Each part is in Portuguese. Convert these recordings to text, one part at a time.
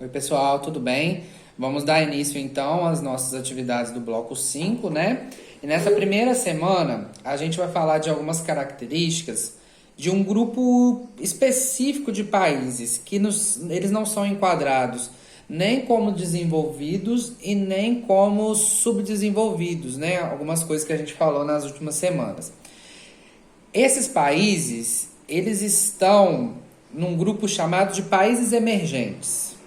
Oi, pessoal, tudo bem? Vamos dar início então às nossas atividades do bloco 5, né? E nessa primeira semana, a gente vai falar de algumas características de um grupo específico de países que eles não são enquadrados nem como desenvolvidos e nem como subdesenvolvidos, né? Algumas coisas que a gente falou nas últimas semanas. Esses países, eles estão num grupo chamado de países emergentes.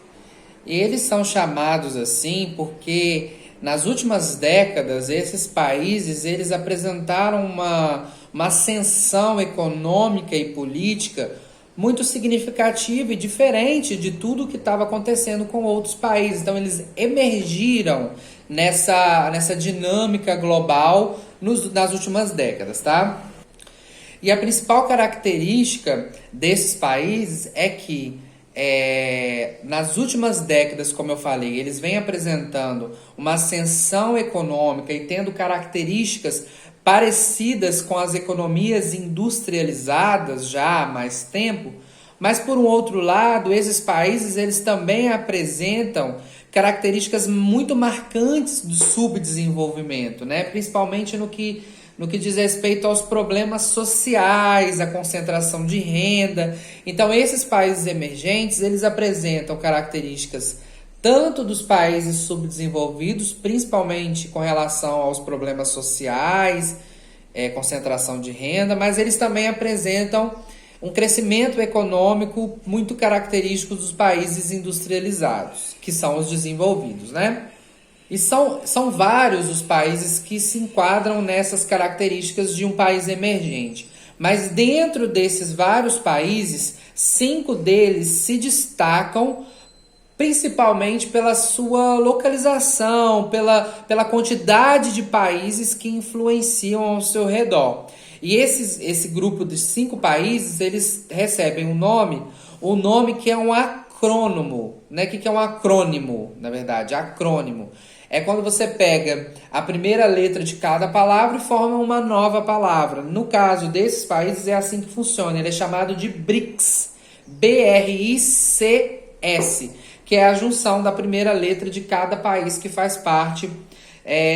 Eles são chamados assim porque nas últimas décadas esses países eles apresentaram uma ascensão econômica e política muito significativa e diferente de tudo que estava acontecendo com outros países. Então eles emergiram nessa dinâmica global nas últimas décadas, tá? E a principal característica desses países é que nas últimas décadas, como eu falei, eles vêm apresentando uma ascensão econômica e tendo características parecidas com as economias industrializadas já há mais tempo, mas por um outro lado, esses países eles também apresentam características muito marcantes do subdesenvolvimento, né? Principalmente no que diz respeito aos problemas sociais, a concentração de renda. Então, esses países emergentes, eles apresentam características tanto dos países subdesenvolvidos, principalmente com relação aos problemas sociais, concentração de renda, mas eles também apresentam um crescimento econômico muito característico dos países industrializados, que são os desenvolvidos, né? E são vários os países que se enquadram nessas características de um país emergente. Mas dentro desses vários países, 5 deles se destacam principalmente pela sua localização, pela quantidade de países que influenciam ao seu redor. E esse grupo de 5 países, eles recebem o nome que é um acrônimo, né? O que é um acrônimo, na verdade? Acrônimo. É quando você pega a primeira letra de cada palavra e forma uma nova palavra. No caso desses países é assim que funciona. Ele é chamado de BRICS. BRICS, que é a junção da primeira letra de cada país que faz parte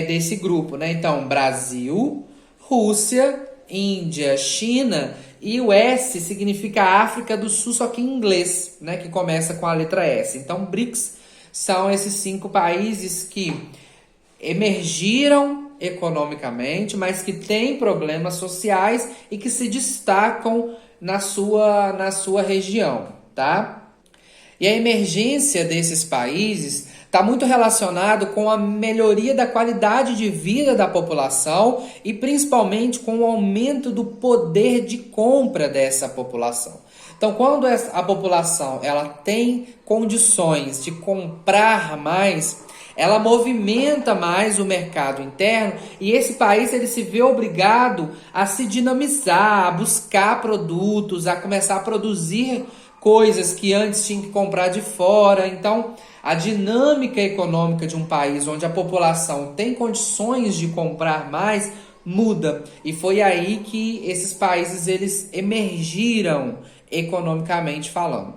desse grupo, né? Então, Brasil, Rússia, Índia, China, e o S significa África do Sul, só que em inglês, né? Que começa com a letra S. Então, BRICS são esses 5 países que emergiram economicamente, mas que têm problemas sociais e que se destacam na sua região, tá? E a emergência desses países está muito relacionado com a melhoria da qualidade de vida da população e principalmente com o aumento do poder de compra dessa população. Então, quando a população ela tem condições de comprar mais, ela movimenta mais o mercado interno e esse país ele se vê obrigado a se dinamizar, a buscar produtos, a começar a produzir coisas que antes tinha que comprar de fora. Então, a dinâmica econômica de um país onde a população tem condições de comprar mais muda. E foi aí que esses países eles emergiram economicamente falando.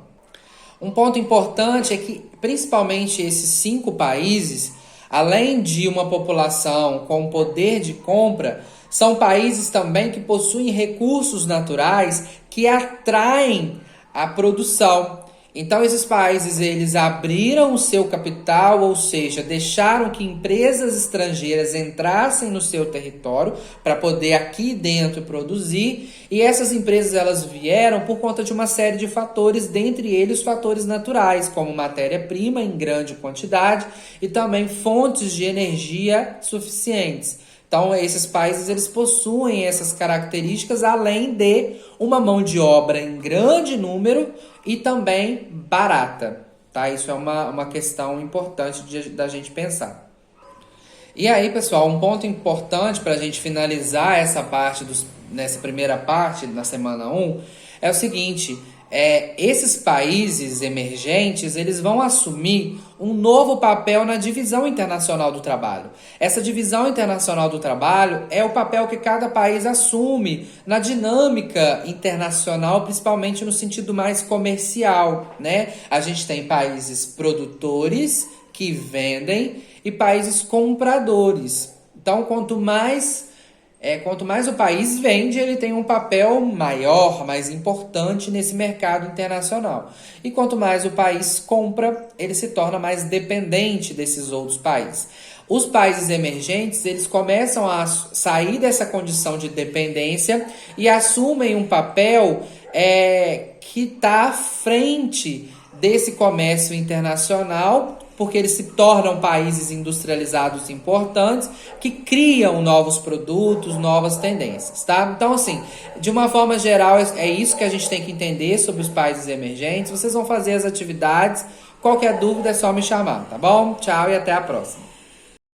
Um ponto importante é que, principalmente esses 5 países, além de uma população com poder de compra, são países também que possuem recursos naturais que atraem a produção. Então, esses países eles abriram o seu capital, ou seja, deixaram que empresas estrangeiras entrassem no seu território para poder aqui dentro produzir. E essas empresas elas vieram por conta de uma série de fatores, dentre eles fatores naturais, como matéria-prima em grande quantidade e também fontes de energia suficientes. Então, esses países eles possuem essas características, além de uma mão de obra em grande número e também barata. Tá? Isso é uma questão importante da gente pensar. E aí, pessoal, um ponto importante para a gente finalizar essa parte, nessa primeira parte, na semana 1, é o seguinte: esses países emergentes, eles vão assumir um novo papel na divisão internacional do trabalho. Essa divisão internacional do trabalho é o papel que cada país assume na dinâmica internacional, principalmente no sentido mais comercial, né? A gente tem países produtores que vendem e países compradores. Então, quanto mais o país vende, ele tem um papel maior, mais importante nesse mercado internacional. E quanto mais o país compra, ele se torna mais dependente desses outros países. Os países emergentes, eles começam a sair dessa condição de dependência e assumem um papel que está à frente desse comércio internacional, porque eles se tornam países industrializados importantes que criam novos produtos, novas tendências, tá? Então, assim, de uma forma geral, é isso que a gente tem que entender sobre os países emergentes. Vocês vão fazer as atividades. Qualquer dúvida é só me chamar, tá bom? Tchau e até a próxima.